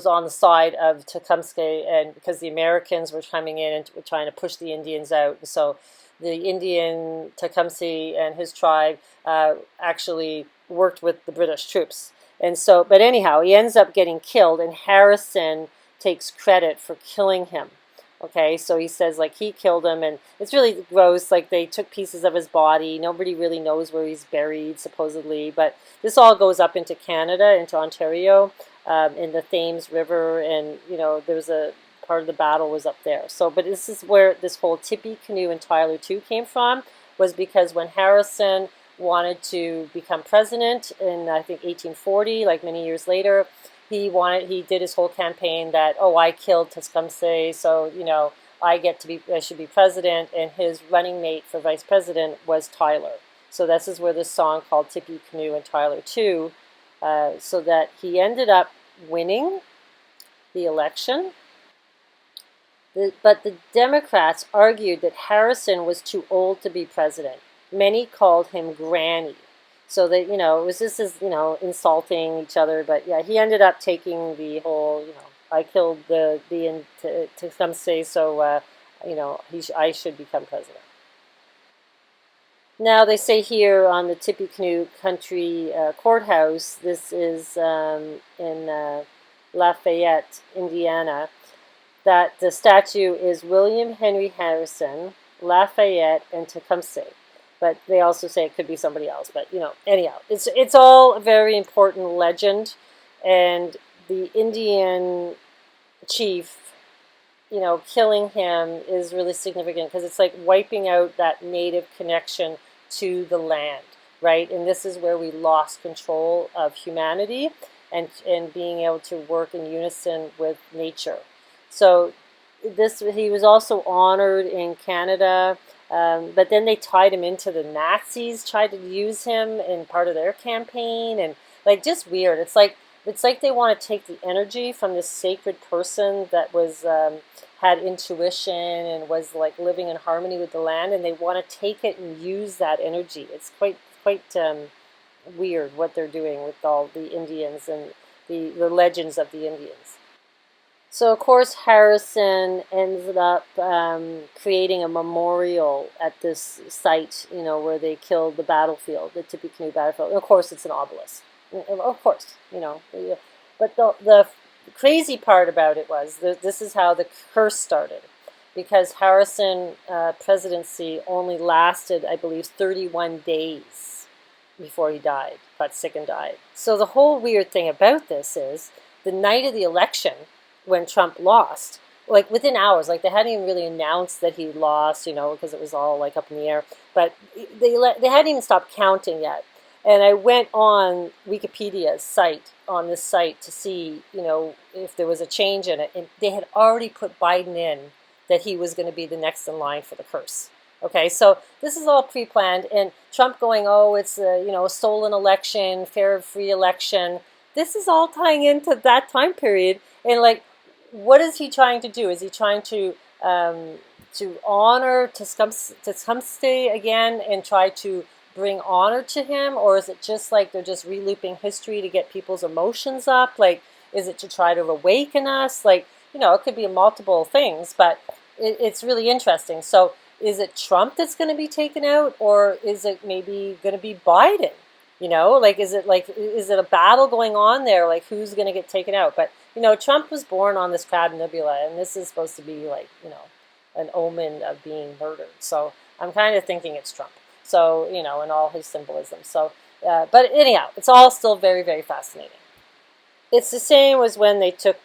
on the side of Tecumseh, and because the Americans were coming in and were trying to push the Indians out. So the Indian Tecumseh and his tribe actually worked with the British troops. And so, but anyhow, he ends up getting killed, and Harrison takes credit for killing him. Okay, so he says like he killed him, and it's really gross. Like they took pieces of his body. Nobody really knows where he's buried, supposedly. But this all goes up into Canada, into Ontario, in the Thames River, and there's a part of the battle was up there. So, but this is where this whole Tippecanoe and Tyler 2 came from, was because when Harrison wanted to become president in, I think, 1840, like many years later, he did his whole campaign that, oh, I killed Tecumseh, so I should be president, and his running mate for vice president was Tyler. So this is where this song called Tippecanoe and Tyler 2, so that he ended up winning the election. But the Democrats argued that Harrison was too old to be president. Many called him Granny. So that, it was just as, insulting each other. But yeah, he ended up taking the whole, I killed Tecumseh, so, I should become president. Now they say here on the Tippecanoe Country Courthouse, this is in Lafayette, Indiana, that the statue is William Henry Harrison, Lafayette, and Tecumseh. But they also say it could be somebody else. But, anyhow, it's all a very important legend. And the Indian chief, killing him is really significant because it's like wiping out that native connection to the land, right? And this is where we lost control of humanity and being able to work in unison with nature. So he was also honored in Canada. But then they tied him into the Nazis, tried to use him in part of their campaign, and like just weird. It's like they want to take the energy from this sacred person that was had intuition and was like living in harmony with the land, and they want to take it and use that energy. It's quite weird what they're doing with all the Indians and the legends of the Indians. So, of course, Harrison ended up creating a memorial at this site, where they killed the battlefield, the Tippecanoe battlefield. And of course, it's an obelisk. Of course, But the crazy part about it was, this is how the curse started. Because Harrison presidency only lasted, I believe, 31 days before he died, got sick and died. So the whole weird thing about this is, the night of the election, when Trump lost, like within hours. Like they hadn't even really announced that he lost, because it was all like up in the air. But they hadn't even stopped counting yet. And I went on Wikipedia's site, on this site, to see, if there was a change in it. And they had already put Biden in, that he was going to be the next in line for the curse. Okay, so this is all pre-planned, and Trump going, oh, it's a stolen election, fair and free election. This is all tying into that time period, and like, what is he trying to do? Is he trying to honor Tecumseh again and try to bring honor to him, or is it just like they're just relooping history to get people's emotions up? Like, is it to try to awaken us? Like, it could be multiple things, but it's really interesting. So is it Trump that's going to be taken out, or is it maybe going to be Biden? Is it a battle going on there? Like, who's going to get taken out? But, Trump was born on this crab nebula, and this is supposed to be like, an omen of being murdered. So I'm kind of thinking it's Trump. So, and all his symbolism. So, but anyhow, it's all still very, very fascinating. It's the same as when they took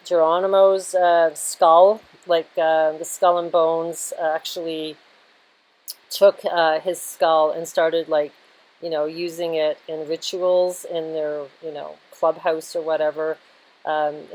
Geronimo's skull, like the Skull and Bones actually took his skull and started like, using it in rituals in their, clubhouse or whatever. And,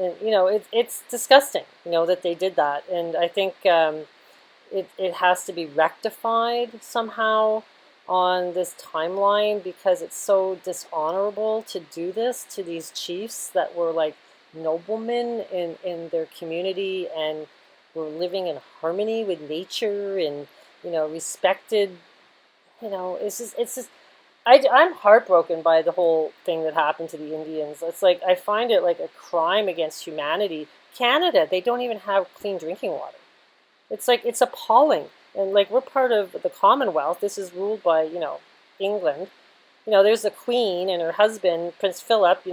it's disgusting, that they did that. And I think it has to be rectified somehow on this timeline, because it's so dishonorable to do this to these chiefs that were like noblemen in their community and were living in harmony with nature and, respected. It's just I'm heartbroken by the whole thing that happened to the Indians. It's like, I find it like a crime against humanity. Canada, they don't even have clean drinking water. It's like, it's appalling. And like, we're part of the Commonwealth. This is ruled by, England. There's the Queen and her husband, Prince Phillip,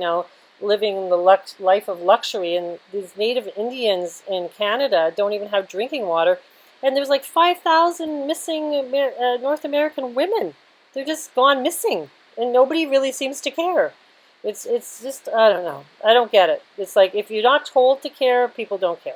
living the life of luxury. And these native Indians in Canada don't even have drinking water. And there's like 5,000 missing North American women. They're just gone missing. And nobody really seems to care. It's just, I don't know. I don't get it. It's like, if you're not told to care, people don't care.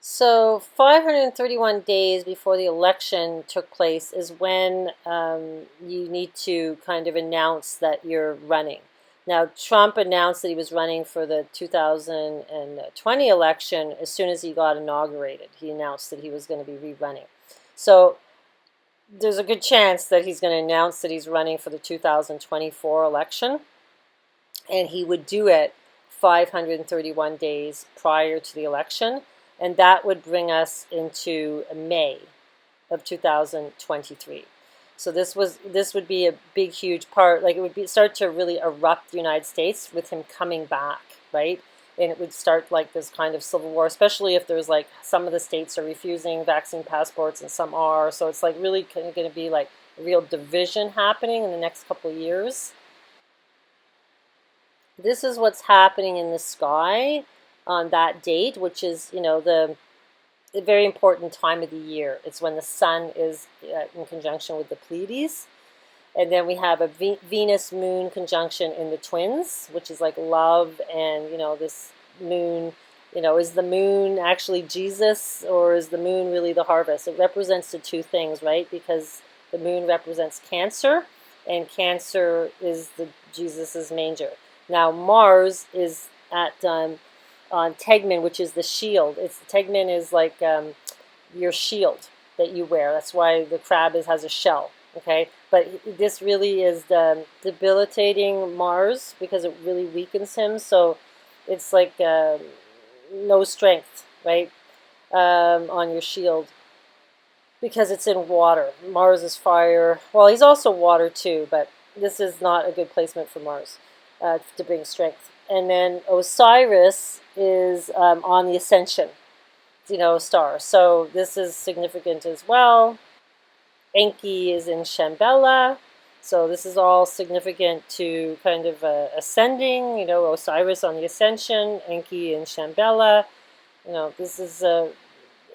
So 531 days before the election took place is when you need to kind of announce that you're running. Now, Trump announced that he was running for the 2020 election as soon as he got inaugurated. He announced that he was going to be rerunning. So there's a good chance that he's going to announce that he's running for the 2024 election, and he would do it 531 days prior to the election. And that would bring us into May of 2023. So this would be a big, huge part. Like, it would start to really erupt the United States with him coming back, right? And it would start like this kind of civil war, especially if there's like some of the states are refusing vaccine passports and some are. So it's like really going to be like a real division happening in the next couple of years. This is what's happening in the sky on that date, which is, the very important time of the year. It's when the sun is in conjunction with the Pleiades. And then we have a Venus-Moon conjunction in the twins, which is like love and, this moon, is the moon actually Jesus, or is the moon really the harvest? It represents the two things, right? Because the moon represents Cancer, and Cancer is the Jesus's manger. Now, Mars is at on Tegman, which is the shield. Tegman is like your shield that you wear. That's why the crab has a shell. Okay, but this really is the debilitating Mars, because it really weakens him. So it's like no strength, right, on your shield, because it's in water. Mars is fire. Well, he's also water too, but this is not a good placement for Mars to bring strength. And then Osiris is on the Ascension, star. So this is significant as well. Enki is in Shambhala. So this is all significant to kind of ascending, Osiris on the Ascension, Enki in Shambhala. This is,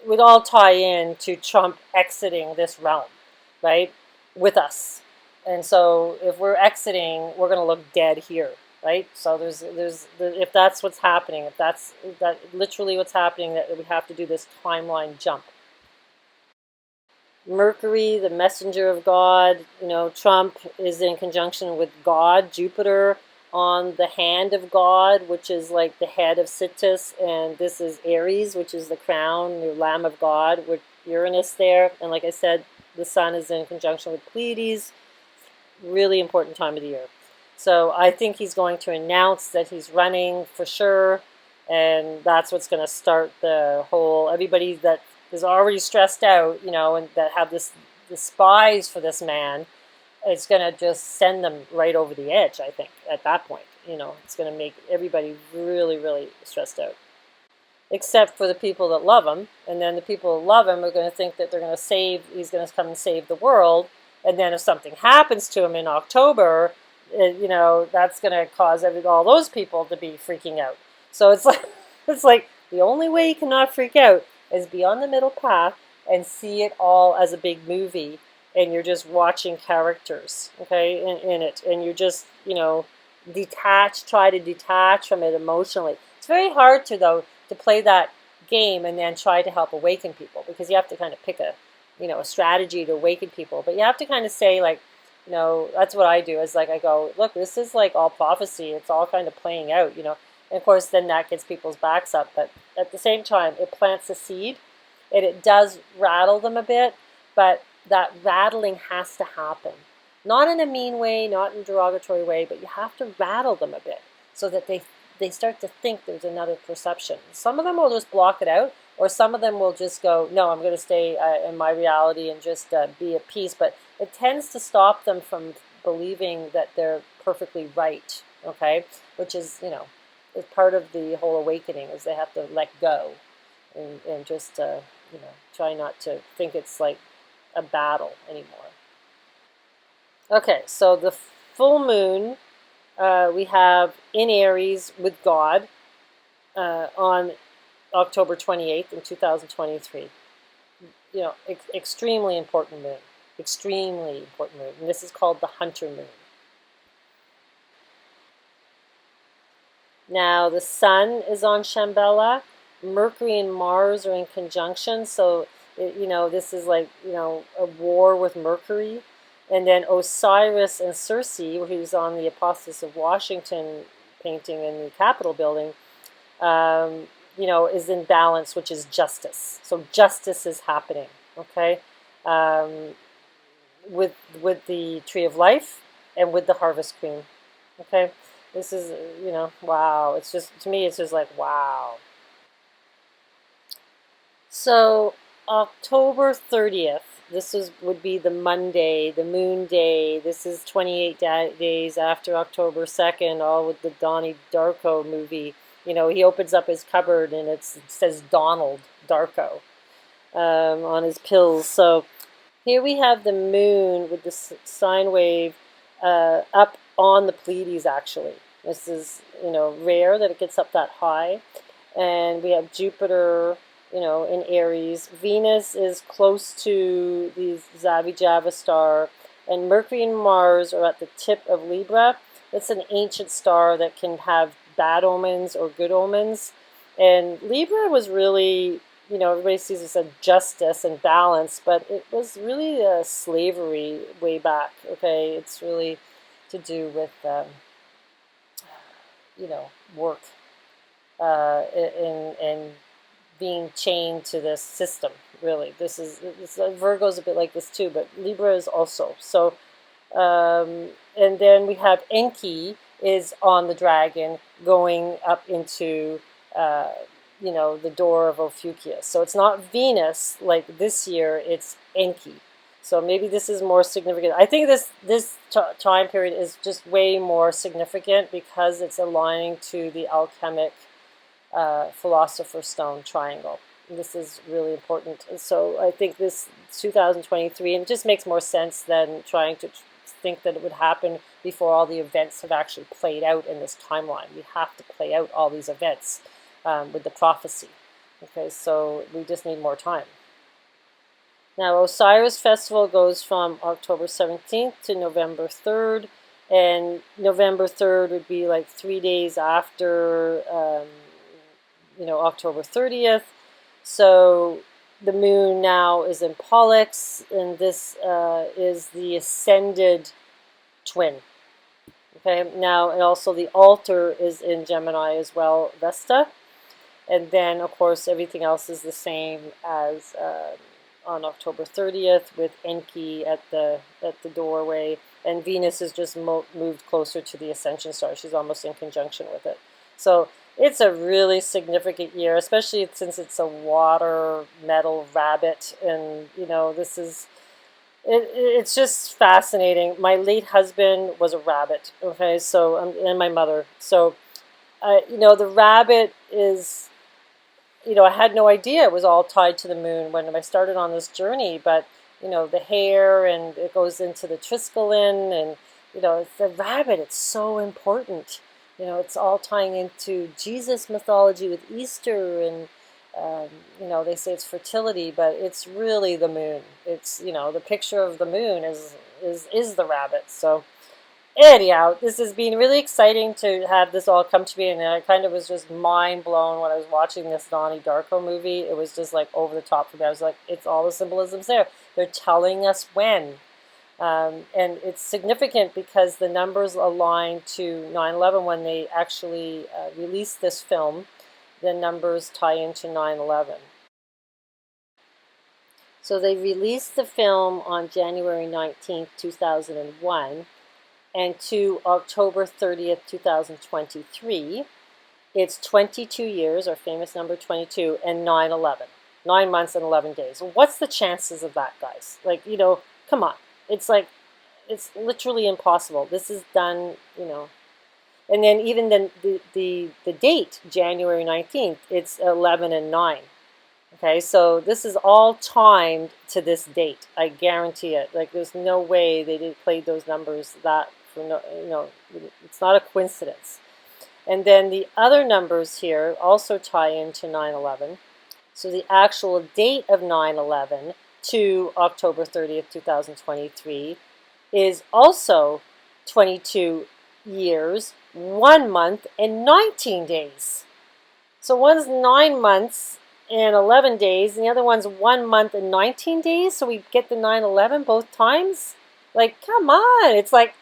would all tie in to Trump exiting this realm, right, with us. And so if we're exiting, we're going to look dead here. right? So if that's what's happening, if that's literally what's happening, that we have to do this timeline jump. Mercury, the messenger of God, Trump is in conjunction with God, Jupiter, on the hand of God, which is like the head of Sittis, and this is Aries, which is the crown, the Lamb of God, with Uranus there. And like I said, the sun is in conjunction with Pleiades, really important time of the year. So I think he's going to announce that he's running for sure, and that's what's going to start the whole, everybody that is already stressed out, and that have the spies for this man, it's going to just send them right over the edge, I think, at that point. It's going to make everybody really, really stressed out. Except for the people that love him. And then the people that love him are going to think that he's going to come and save the world. And then if something happens to him in October, that's going to cause all those people to be freaking out. So it's like the only way you cannot freak out is be on the middle path and see it all as a big movie, and you're just watching characters, okay, in it, and you're just, try to detach from it emotionally. It's very hard to play that game and then try to help awaken people, because you have to kind of pick a strategy to awaken people, but you have to kind of say, like, that's what I do, is like I go, look, this is like all prophecy, it's all kind of playing out, and of course then that gets people's backs up, but at the same time it plants a seed, and it does rattle them a bit, but that rattling has to happen, not in a mean way, not in a derogatory way, but you have to rattle them a bit so that they start to think there's another perception. Some of them will just block it out, or some of them will just go, no, I'm going to stay in my reality and just be at peace. But it tends to stop them from believing that they're perfectly right, okay? Which is, is part of the whole awakening, is they have to let go and just, try not to think it's like a battle anymore. Okay, so the full moon we have in Aries with God on October 28th in 2023. Extremely important moon. Extremely important moon. And this is called the Hunter moon. Now, the sun is on Shambhala. Mercury and Mars are in conjunction. So, this is like, a war with Mercury. And then Osiris and Circe, who's on the Apostles of Washington painting in the Capitol building, is in balance, which is justice. So justice is happening, okay, with the Tree of Life and with the Harvest Queen, okay. This is, wow. It's just, to me, it's just like, wow. So October 30th, would be the Monday, the moon day. This is 28 days after October 2nd, all with the Donnie Darko movie. He opens up his cupboard and it says Donald Darko on his pills. So here we have the moon with the sine wave up on the Pleiades, actually. This is, rare that it gets up that high. And we have Jupiter, in Aries. Venus is close to the Zavi-Java star. And Mercury and Mars are at the tip of Libra. It's an ancient star that can have bad omens or good omens. And Libra was really, everybody sees this as justice and balance, but it was really slavery way back, okay? It's really to do with, work and being chained to this system, really. Virgo's a bit like this too, but Libra is also. So, and then we have Enki is on the dragon going up into, the door of Ophiuchus. So it's not Venus like this year, it's Enki. So maybe this is more significant. I think this time period is just way more significant because it's aligning to the alchemic Philosopher stone triangle. This is really important. And so I think this 2023, and it just makes more sense than trying to think that it would happen before all the events have actually played out in this timeline. We have to play out all these events with the prophecy. Okay, so we just need more time. Now, Osiris Festival goes from October 17th to November 3rd. And November 3rd would be like 3 days after, October 30th. So the moon now is in Pollux, and this is the ascended twin. Okay, now, and also the altar is in Gemini as well, Vesta. And then, of course, everything else is the same as on October 30th with Enki at the doorway. And Venus is just moved closer to the ascension star. She's almost in conjunction with it. So it's a really significant year, especially since it's a water metal rabbit. And, this is... it's just fascinating. My late husband was a rabbit, okay, so, and my mother. So, the rabbit is, I had no idea it was all tied to the moon when I started on this journey, but, the hair, and it goes into the Triskelion, and, the rabbit, it's so important. It's all tying into Jesus mythology with Easter, and, they say it's fertility, but it's really the moon. It's, the picture of the moon is the rabbit. So anyhow, this has been really exciting to have this all come to me, and I kind of was just mind blown when I was watching this Donnie Darko movie. It was just like over the top for me. I was like, it's all the symbolisms there. They're telling us when. And it's significant because the numbers align to 9/11 when they actually released this film. The numbers tie into 9/11. So they released the film on January 19th, 2001, and to October 30th, 2023, it's 22 years, our famous number 22, and 9/11. 9 months and 11 days. What's the chances of that, guys? Like, come on. It's like, it's literally impossible. This is done, And then even then, the date, January 19th, it's 11 and 9. Okay, so this is all timed to this date. I guarantee it. Like, there's no way they didn't play those numbers that for no, it's not a coincidence. And then the other numbers here also tie into 9/11. So the actual date of 9/11 to October 30th, 2023 is also 22 years, 1 month, and 19 days. So one's 9 months and 11 days, and the other one's 1 month and 19 days. So we get the 9/11 both times. Like, come on. It's like,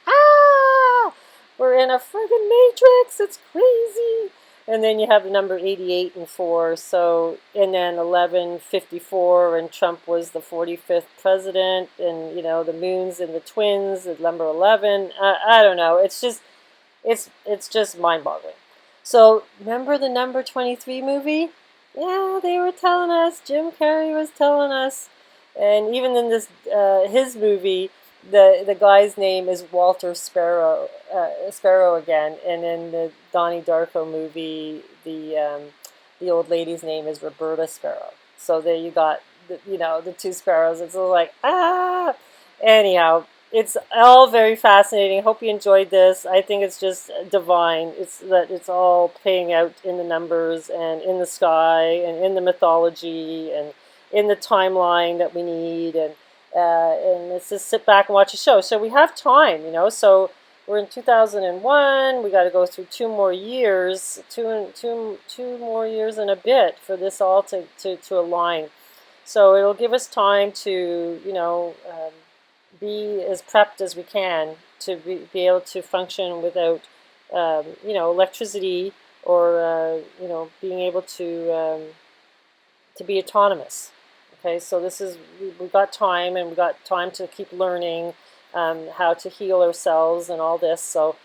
we're in a friggin' matrix. It's crazy. And then you have the number 88 and 4. So, and then 1154, and Trump was the 45th president, and, the moons and the twins, the number 11. I don't know. It's just mind-boggling. So, remember the number 23 movie? Yeah, they were telling us. Jim Carrey was telling us. And even in this, his movie, the guy's name is Walter Sparrow again. And in the Donnie Darko movie, the old lady's name is Roberta Sparrow. So there you got, the two sparrows. It's like, Anyhow, it's all very fascinating. I hope you enjoyed this. I think it's just divine. It's all playing out in the numbers and in the sky and in the mythology and in the timeline that we need. And let's just sit back and watch a show. So we have time, So we're in 2001. We got to go through 2 more years, two more years and a bit for this all to align. So it'll give us time to, be as prepped as we can to be able to function without, electricity or, being able to be autonomous. Okay, so this is, we've got time, and we've got time to keep learning how to heal ourselves and all this. So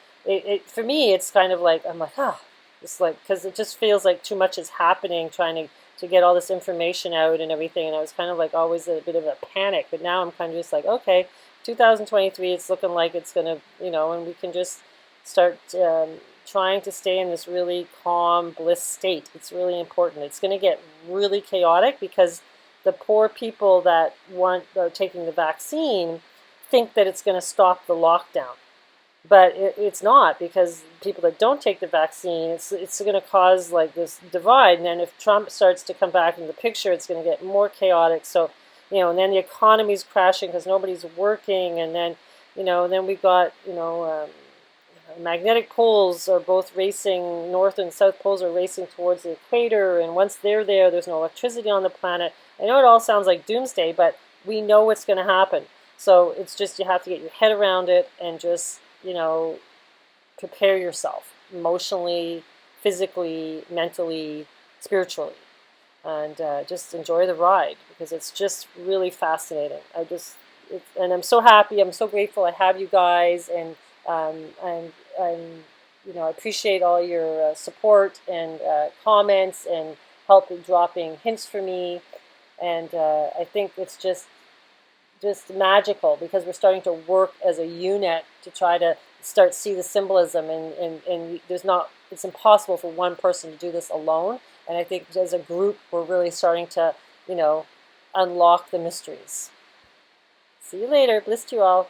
for me, it's kind of like, I'm like, it's like, because it just feels like too much is happening, trying to get all this information out and everything, and I was kind of like always a bit of a panic, but now I'm kind of just like, okay, 2023, it's looking like it's going to, and we can just start trying to stay in this really calm, bliss state. It's really important. It's going to get really chaotic because the poor people that are taking the vaccine think that it's going to stop the lockdown. But it's not, because people that don't take the vaccine, it's going to cause like this divide. And then if Trump starts to come back into the picture, it's going to get more chaotic. So, and then the economy's crashing because nobody's working. And then, then we've got, magnetic poles are both racing, north and south poles are racing towards the equator, and once they're there, there's no electricity on the planet. I know it all sounds like doomsday, but we know what's going to happen. So it's just you have to get your head around it and just, prepare yourself emotionally, physically, mentally, spiritually, and just enjoy the ride because it's just really fascinating. And I'm so happy. I'm so grateful I have you guys, and I'm I appreciate all your support and comments and help in dropping hints for me. And I think it's just magical because we're starting to work as a unit to try to start see the symbolism, and there's not, it's impossible for one person to do this alone. And I think as a group we're really starting to unlock the mysteries. See you later. Bliss to you all.